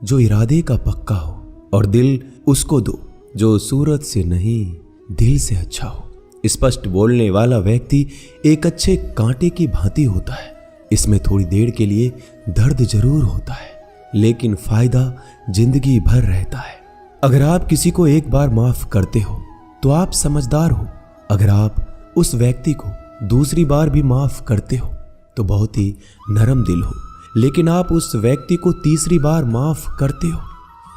जो इरादे का पक्का हो, और दिल उसको दो जो सूरत से नहीं दिल से अच्छा हो। स्पष्ट बोलने वाला व्यक्ति एक अच्छे कांटे की भांति होता है। इसमें थोड़ी देर के लिए दर्द जरूर होता है, लेकिन फायदा जिंदगी भर रहता है। अगर आप किसी को एक बार माफ करते हो तो आप समझदार हो। अगर आप उस व्यक्ति को दूसरी बार भी माफ करते हो तो बहुत ही नरम दिल हो। लेकिन आप उस व्यक्ति को तीसरी बार माफ करते हो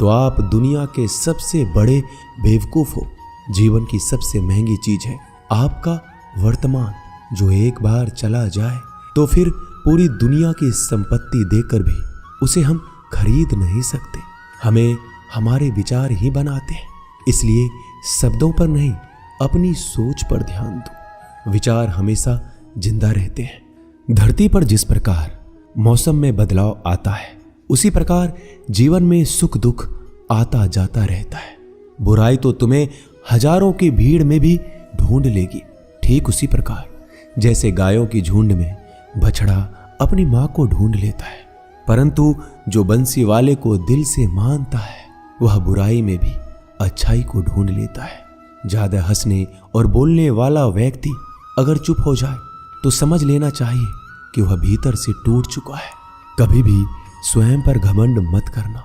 तो आप दुनिया के सबसे बड़े बेवकूफ हो। जीवन की सबसे महंगी चीज है आपका वर्तमान, जो एक बार चला जाए तो फिर पूरी दुनिया की संपत्ति देकर भी उसे हम खरीद नहीं सकते। हमें हमारे विचार ही बनाते हैं, इसलिए शब्दों पर नहीं अपनी सोच पर ध्यान दो। विचार हमेशा जिंदा रहते हैं। धरती पर जिस प्रकार मौसम में बदलाव आता है, उसी प्रकार जीवन में सुख दुख आता जाता रहता है। बुराई तो तुम्हें हजारों की भीड़ में भी ढूंढ लेगी। ठीक उसी प्रकार जैसे गायों की झुंड में बछड़ा अपनी मां को ढूंढ लेता है, परंतु जो बंसी वाले को दिल से मानता है वह बुराई में भी अच्छाई को ढूंढ लेता है। ज्यादा हंसने और बोलने वाला व्यक्ति अगर चुप हो जाए तो समझ लेना चाहिए कि वह भीतर से टूट चुका है। कभी भी स्वयं पर घमंड मत करना।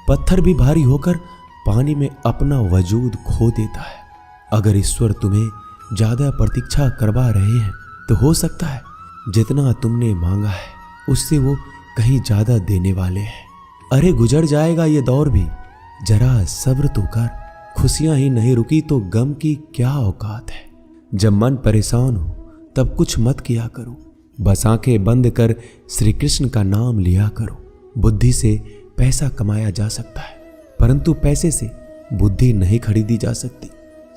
पत्थर भी भारी होकर पानी में अपना वजूद खो देता है। अगर ईश्वर तुम्हें ज्यादा प्रतीक्षा करवा रहे हैं तो हो सकता है जितना तुमने मांगा है उससे वो कहीं ज्यादा देने वाले हैं। अरे गुजर जाएगा ये दौर भी, जरा सब्र तो कर। खुशियां ही नहीं रुकी तो गम की क्या औकात है। जब मन परेशान हो तब कुछ मत किया करो, बस आंखें बंद कर श्री कृष्ण का नाम लिया करो। बुद्धि से पैसा कमाया जा सकता है, परंतु पैसे से बुद्धि नहीं खरीदी जा सकती।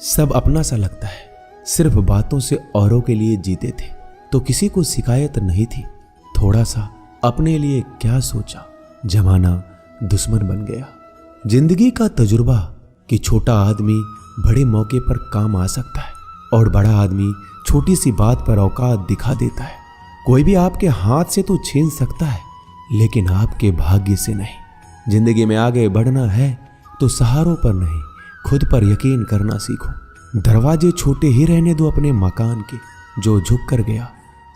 सब अपना सा लगता है। सिर्फ बातों से औरों के लिए जीते थे तो किसी को शिकायत नहीं थी। थोड़ा सा अपने लिए क्या सोचा, जमाना दुश्मन बन गया। जिंदगी का तजुर्बा कि छोटा आदमी बड़े मौके पर काम आ सकता है और बड़ा आदमी छोटी सी बात पर औकात दिखा देता है। कोई भी आपके हाथ से तो छीन सकता है, लेकिन आपके भाग्य से नहीं। जिंदगी में आगे बढ़ना है तो सहारों पर नहीं, खुद पर यकीन करना सीखो। दरवाजे छोटे ही रहने दो अपने मकान के। जो झुक कर गया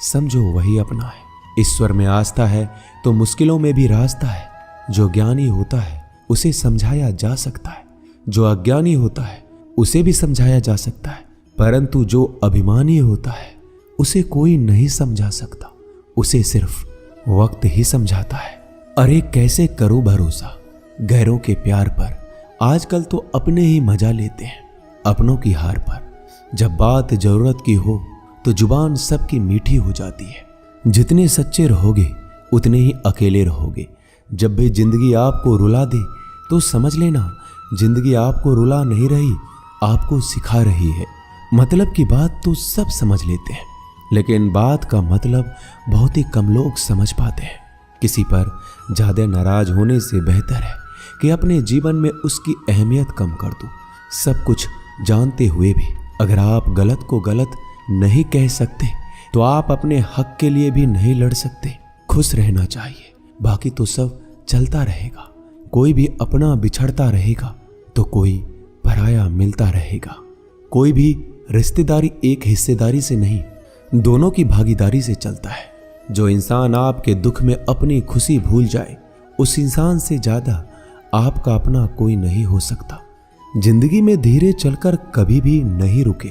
समझो वही अपना है। ईश्वर में आस्था है तो मुश्किलों में भी रास्ता है। जो ज्ञानी होता है उसे समझाया जा सकता है, जो अज्ञानी होता है उसे भी समझाया जा सकता है, परंतु जो अभिमानी होता है उसे कोई नहीं समझा सकता। उसे सिर्फ वक्त ही समझाता है। अरे कैसे करो भरोसा गैरों के प्यार पर। आजकल तो अपने ही मजा लेते हैं अपनों की हार पर। जब बात जरूरत की हो तो जुबान सबकी मीठी हो जाती है। जितने सच्चे रहोगे उतने ही अकेले रहोगे। जब भी जिंदगी आपको रुला दे तो समझ लेना जिंदगी आपको रुला नहीं रही, आपको सिखा रही है। मतलब की बात तो सब समझ लेते हैं, लेकिन बात का मतलब बहुत ही कम लोग समझ पाते हैं। किसी पर ज्यादा नाराज होने से बेहतर है कि अपने जीवन में उसकी अहमियत कम कर दो। सब कुछ जानते हुए भी अगर आप गलत को गलत नहीं कह सकते तो आप अपने हक के लिए भी नहीं लड़ सकते। खुश रहना चाहिए, बाकी तो सब चलता रहेगा। कोई भी अपना बिछड़ता रहेगा तो कोई पराया मिलता रहेगा। कोई भी रिश्तेदारी एक हिस्सेदारी से नहीं, दोनों की भागीदारी से चलता है। जो इंसान आपके दुख में अपनी खुशी भूल जाए, उस इंसान से ज्यादा आपका अपना कोई नहीं हो सकता। जिंदगी में धीरे चलकर कभी भी नहीं रुके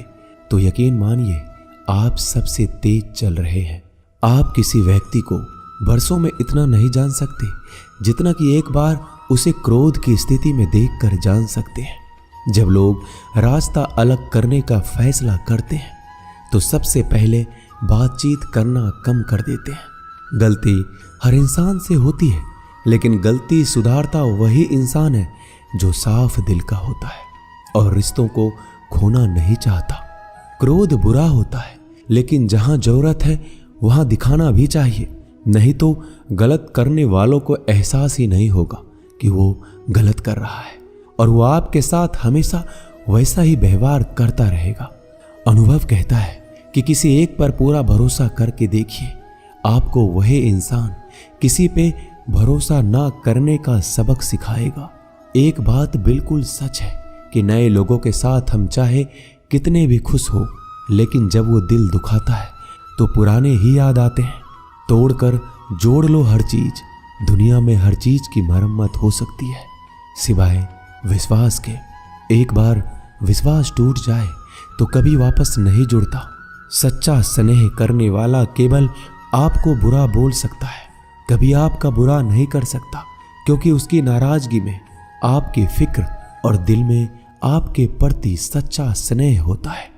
तो यकीन मानिए आप सबसे तेज चल रहे हैं। आप किसी व्यक्ति को बरसों में इतना नहीं जान सकते जितना कि एक बार उसे क्रोध की स्थिति में देखकर जान सकते हैं। जब लोग रास्ता अलग करने का फैसला करते हैं तो सबसे पहले बातचीत करना कम कर देते हैं। गलती हर इंसान से होती है, लेकिन गलती सुधारता वही इंसान है जो साफ दिल का होता है और रिश्तों को खोना नहीं चाहता। क्रोध बुरा होता है, लेकिन जहां जरूरत है वहां दिखाना भी चाहिए, नहीं तो गलत करने वालों को एहसास ही नहीं होगा कि वो गलत कर रहा है और वो आपके साथ हमेशा वैसा ही व्यवहार करता रहेगा। अनुभव कहता है कि किसी एक पर पूरा भरोसा करके देखिए, आपको वही इंसान किसी पे भरोसा ना करने का सबक सिखाएगा। एक बात बिल्कुल सच है कि नए लोगों के साथ हम चाहे कितने भी खुश हो, लेकिन जब वो दिल दुखाता है तो पुराने ही याद आते हैं। तोड़कर जोड़ लो हर चीज, दुनिया में हर चीज की मरम्मत हो सकती है सिवाय विश्वास के। एक बार विश्वास टूट जाए तो कभी वापस नहीं जुड़ता। सच्चा स्नेह करने वाला केवल आपको बुरा बोल सकता है, कभी आपका बुरा नहीं कर सकता, क्योंकि उसकी नाराजगी में आपकी फिक्र और दिल में आपके प्रति सच्चा स्नेह होता है।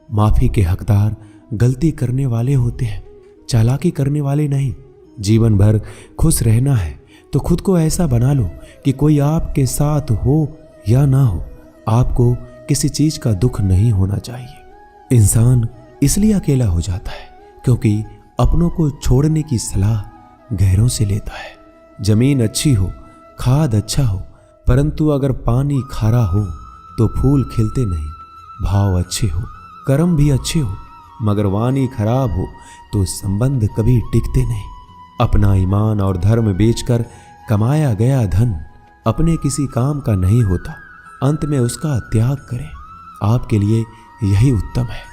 माफी के हकदार गलती करने वाले होते हैं, चालाकी करने वाले नहीं। जीवन भर खुश रहना है तो खुद को ऐसा बना लो कि कोई आपके साथ हो या ना हो, आपको किसी चीज का दुख नहीं होना चाहिए। इंसान इसलिए अकेला हो जाता है क्योंकि अपनों को छोड़ने की सलाह गैरों से लेता है। जमीन अच्छी हो, खाद अच्छा हो, परंतु अगर पानी खारा हो तो फूल खिलते नहीं। भाव अच्छे हो, कर्म भी अच्छे हो, मगर वाणी खराब हो तो संबंध कभी टिकते नहीं। अपना ईमान और धर्म बेचकर कमाया गया धन अपने किसी काम का नहीं होता, अंत में उसका त्याग करें। आपके लिए यही उत्तम है।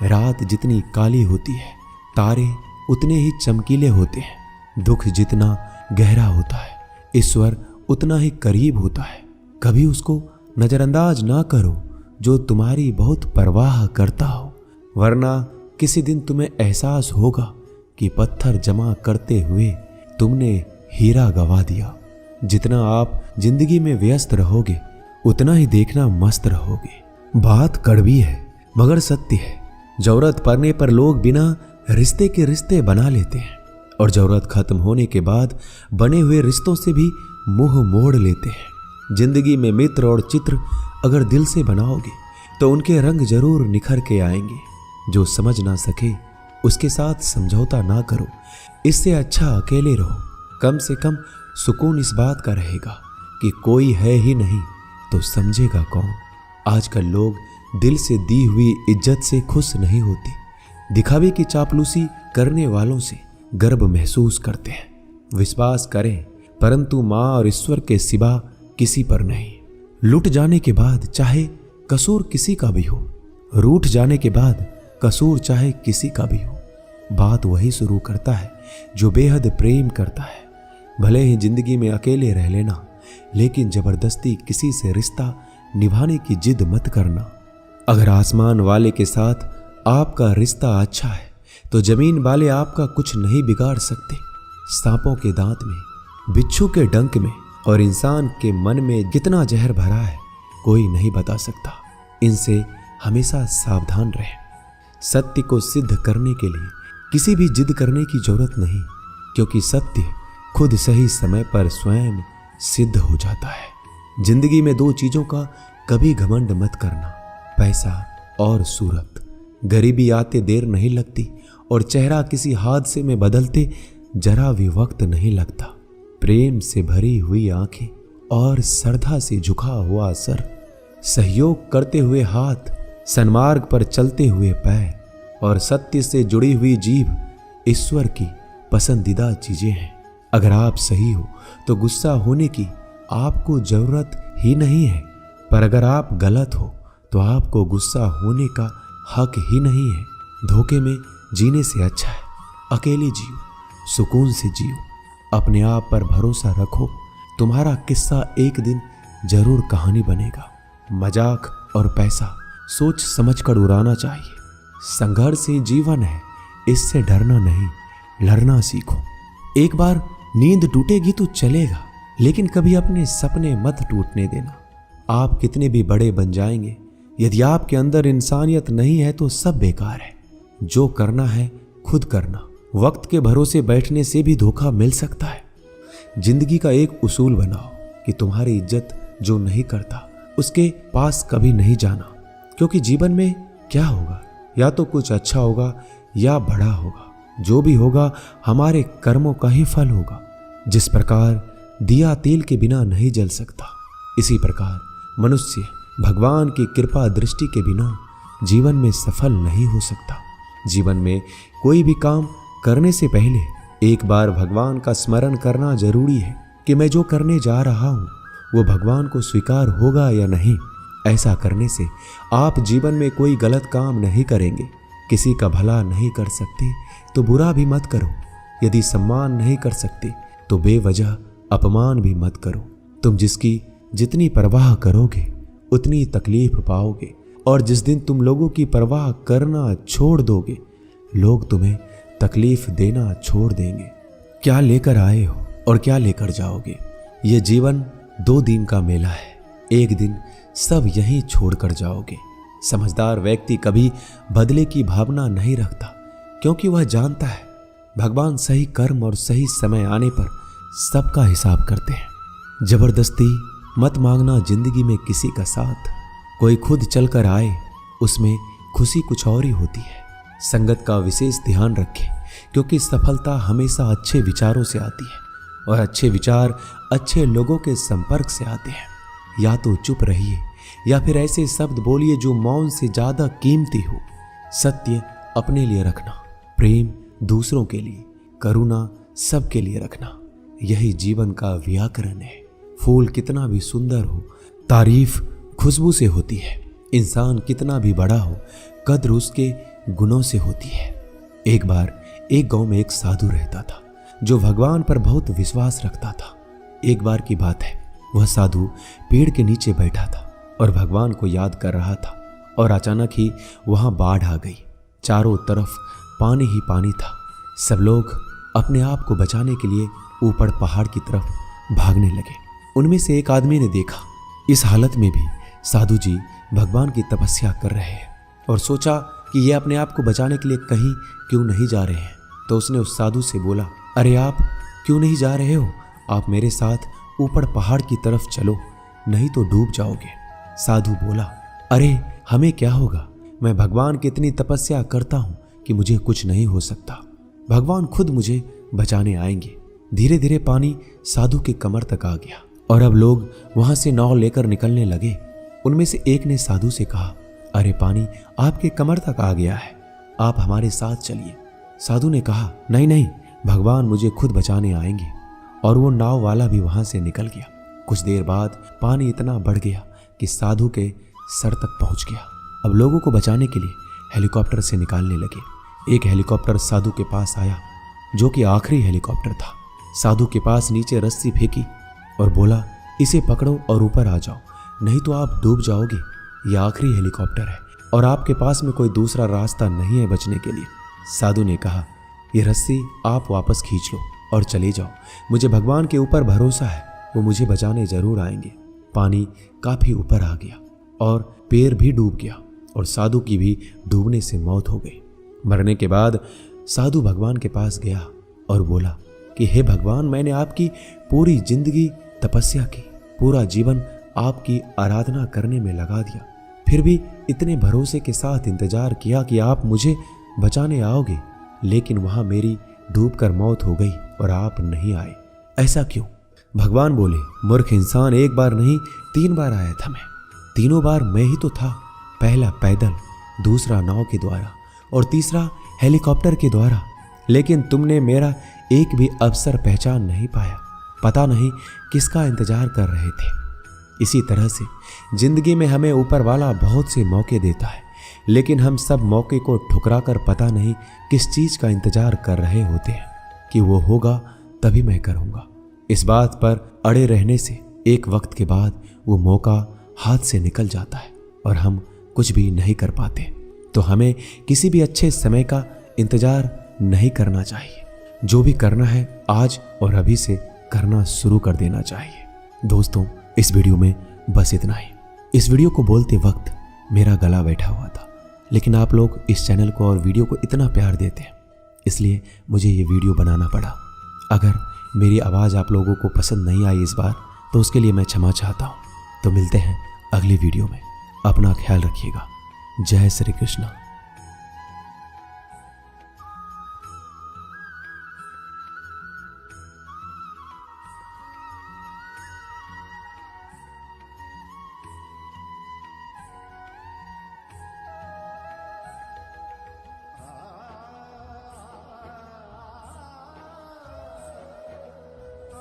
रात जितनी काली होती है, तारे उतने ही चमकीले होते हैं। दुख जितना गहरा होता है, ईश्वर उतना ही करीब होता है। कभी उसको नजरअंदाज ना करो जो तुम्हारी बहुत परवाह करता हो, वरना किसी दिन तुम्हें एहसास होगा कि पत्थर जमा करते हुए तुमने हीरा गवा दिया। जितना आप जिंदगी में व्यस्त रहोगे उतना ही देखना मस्त रहोगे। बात कड़वी है मगर सत्य है। जरूरत पड़ने पर लोग बिना रिश्ते के रिश्ते बना लेते हैं और जरूरत खत्म होने के बाद बने हुए रिश्तों से भी मुंह मोड़ लेते हैं। जिंदगी में मित्र और चित्र अगर दिल से बनाओगे तो उनके रंग जरूर निखर के आएंगे। जो समझ ना सके उसके साथ समझौता ना करो, इससे अच्छा अकेले रहो। कम से कम सुकून इस बात का रहेगा कि कोई है ही नहीं तो समझेगा कौन। आजकल लोग दिल से दी हुई इज्जत से खुश नहीं होते, दिखावे की चापलूसी करने वालों से गर्व महसूस करते हैं। विश्वास करें परंतु माँ और ईश्वर के सिवा किसी पर नहीं। लुट जाने के बाद चाहे कसूर किसी का भी हो, रूठ जाने के बाद कसूर चाहे किसी का भी हो, बात वही शुरू करता है जो बेहद प्रेम करता है। भले ही जिंदगी में अकेले रह लेना, लेकिन जबरदस्ती किसी से रिश्ता निभाने की जिद मत करना। अगर आसमान वाले के साथ आपका रिश्ता अच्छा है तो जमीन वाले आपका कुछ नहीं बिगाड़ सकते। सांपों के दांत में, बिच्छू के डंक में और इंसान के मन में कितना जहर भरा है कोई नहीं बता सकता। इनसे हमेशा सावधान रहें। सत्य को सिद्ध करने के लिए किसी भी जिद करने की जरूरत नहीं, क्योंकि सत्य खुद सही समय पर स्वयं सिद्ध हो जाता है। जिंदगी में दो चीजों का कभी घमंड मत करना, पैसा और सूरत। गरीबी आते देर नहीं लगती और चेहरा किसी हादसे में बदलते जरा भी वक्त नहीं लगता। प्रेम से भरी हुई आंखें और श्रद्धा से झुका हुआ सर, सहयोग करते हुए हाथ, सन्मार्ग पर चलते हुए पैर और सत्य से जुड़ी हुई जीभ ईश्वर की पसंदीदा चीजें हैं। अगर आप सही हो तो गुस्सा होने की आपको जरूरत ही नहीं है, पर अगर आप गलत हो तो आपको गुस्सा होने का हक ही नहीं है। धोखे में जीने से अच्छा है अकेले जियो, सुकून से जियो, अपने आप पर भरोसा रखो। तुम्हारा किस्सा एक दिन जरूर कहानी बनेगा। मजाक और पैसा सोच समझकर उड़ाना चाहिए। संघर्ष ही जीवन है, इससे डरना नहीं, लड़ना सीखो। एक बार नींद टूटेगी तो चलेगा, लेकिन कभी अपने सपने मत टूटने देना। आप कितने भी बड़े बन जाएंगे, यदि आपके अंदर इंसानियत नहीं है तो सब बेकार है। जो करना है खुद करना। वक्त के भरोसे बैठने से भी धोखा मिल सकता है। जिंदगी का एक उसूल बनाओ कि तुम्हारी इज्जत जो नहीं करता उसके पास कभी नहीं जाना, क्योंकि जीवन में क्या होगा, या तो कुछ अच्छा होगा या बड़ा होगा। जो भी होगा हमारे कर्मों का ही फल होगा। जिस प्रकार दिया तेल के बिना नहीं जल सकता, इसी प्रकार मनुष्य भगवान की कृपा दृष्टि के बिना जीवन में सफल नहीं हो सकता। जीवन में कोई भी काम करने से पहले एक बार भगवान का स्मरण करना जरूरी है कि मैं जो करने जा रहा हूं वो भगवान को स्वीकार होगा या नहीं। ऐसा करने से आप जीवन में कोई गलत काम नहीं करेंगे। किसी का भला नहीं कर सकते तो बुरा भी मत करो। यदि सम्मान नहीं कर सकते तो बेवजह अपमान भी मत करो। तुम जिसकी जितनी परवाह करोगे उतनी तकलीफ पाओगे, और जिस दिन तुम लोगों की परवाह करना छोड़ दोगे लोग तुम्हें तकलीफ देना छोड़ देंगे। क्या लेकर आए हो और क्या लेकर जाओगे? ये जीवन 2 दिन का मेला है। एक दिन सब यहीं छोड़कर जाओगे। समझदार व्यक्ति कभी बदले की भावना नहीं रखता, क्योंकि वह जानता है भगवान सही कर्म और सही समय आने पर सबका हिसाब करते हैं। जबरदस्ती मत मांगना जिंदगी में किसी का साथ। कोई खुद चलकर आए उसमें खुशी कुछ और ही होती है। संगत का विशेष ध्यान रखें, क्योंकि सफलता हमेशा अच्छे विचारों से आती है और अच्छे विचार अच्छे लोगों के संपर्क से आते हैं। या तो चुप रहिए या फिर ऐसे शब्द बोलिए जो मौन से ज्यादा कीमती हो। सत्य अपने लिए रखना, प्रेम दूसरों के लिए, करुणा सबके लिए रखना, यही जीवन का व्याकरण है। फूल कितना भी सुंदर हो, तारीफ खुशबू से होती है। इंसान कितना भी बड़ा हो, कद्र उसके गुणों से होती है। एक बार एक गांव में एक साधु रहता था जो भगवान पर बहुत विश्वास रखता था। एक बार की बात है, वह साधु पेड़ के नीचे बैठा था और भगवान को याद कर रहा था, और अचानक ही वहां बाढ़ आ गई। चारों तरफ पानी ही पानी था। सब लोग अपने आप को बचाने के लिए ऊपर पहाड़ की तरफ भागने लगे। उनमें से एक आदमी ने देखा इस हालत में भी साधु जी भगवान की तपस्या कर रहे हैं, और सोचा कि ये अपने आप को बचाने के लिए कहीं क्यों नहीं जा रहे हैं। तो उसने उस साधु से बोला, अरे आप क्यों नहीं जा रहे हो? आप मेरे साथ ऊपर पहाड़ की तरफ चलो, नहीं तो डूब जाओगे। साधु बोला, अरे हमें क्या होगा? मैं भगवान की इतनी तपस्या करता हूं कि मुझे कुछ नहीं हो सकता। भगवान खुद मुझे बचाने आएंगे। धीरे धीरे पानी साधु के कमर तक आ गया और अब लोग वहां से नाव लेकर निकलने लगे। उनमें से एक ने साधु से कहा, अरे पानी आपके कमर तक आ गया है, आप हमारे साथ चलिए। साधु ने कहा, नहीं नहीं, भगवान मुझे खुद बचाने आएंगे। और वो नाव वाला भी वहां से निकल गया। कुछ देर बाद पानी इतना बढ़ गया कि साधु के सर तक पहुंच गया। अब लोगों को बचाने के लिए हेलीकॉप्टर से निकालने लगे। एक हेलीकॉप्टर साधु के पास आया, जो कि आखिरी हेलीकॉप्टर था। साधु के पास नीचे रस्सी फेंकी और बोला, इसे पकड़ो और ऊपर आ जाओ, नहीं तो आप डूब जाओगे। यह आखिरी हेलीकॉप्टर है और आपके पास में कोई दूसरा रास्ता नहीं है बचने के लिए। साधु ने कहा, ये रस्सी आप वापस खींच लो और चले जाओ। मुझे भगवान के ऊपर भरोसा है, वो मुझे बचाने जरूर आएंगे। पानी काफी ऊपर आ गया और पैर भी डूब गया और साधु की भी डूबने से मौत हो गई। मरने के बाद साधु भगवान के पास गया और बोला कि हे भगवान, मैंने आपकी पूरी जिंदगी तपस्या की, पूरा जीवन आपकी आराधना करने में लगा दिया, फिर भी इतने भरोसे के साथ इंतजार किया कि आप मुझे बचाने आओगे, लेकिन वहां मेरी डूबकर मौत हो गई और आप नहीं आए। ऐसा क्यों? भगवान बोले, मूर्ख इंसान, एक बार नहीं 3 बार आया था मैं। तीनों बार मैं ही तो था। पहला पैदल, दूसरा नाव के द्वारा और तीसरा हेलीकॉप्टर के द्वारा, लेकिन तुमने मेरा एक भी अवसर पहचान नहीं पाया। पता नहीं किसका इंतजार कर रहे थे। इसी तरह से जिंदगी में हमें ऊपर वाला बहुत से मौके देता है, लेकिन हम सब मौके को ठुकराकर पता नहीं किस चीज का इंतजार कर रहे होते हैं कि वो होगा तभी मैं करूंगा। इस बात पर अड़े रहने से एक वक्त के बाद वो मौका हाथ से निकल जाता है और हम कुछ भी नहीं कर पाते। तो हमें किसी भी अच्छे समय का इंतजार नहीं करना चाहिए। जो भी करना है आज और अभी से करना शुरू कर देना चाहिए। दोस्तों, इस वीडियो में बस इतना ही। इस वीडियो को बोलते वक्त मेरा गला बैठा हुआ था, लेकिन आप लोग इस चैनल को और वीडियो को इतना प्यार देते हैं, इसलिए मुझे ये वीडियो बनाना पड़ा। अगर मेरी आवाज़ आप लोगों को पसंद नहीं आई इस बार, तो उसके लिए मैं क्षमा चाहता हूँ। तो मिलते हैं अगली वीडियो में। अपना ख्याल रखिएगा। जय श्री कृष्ण।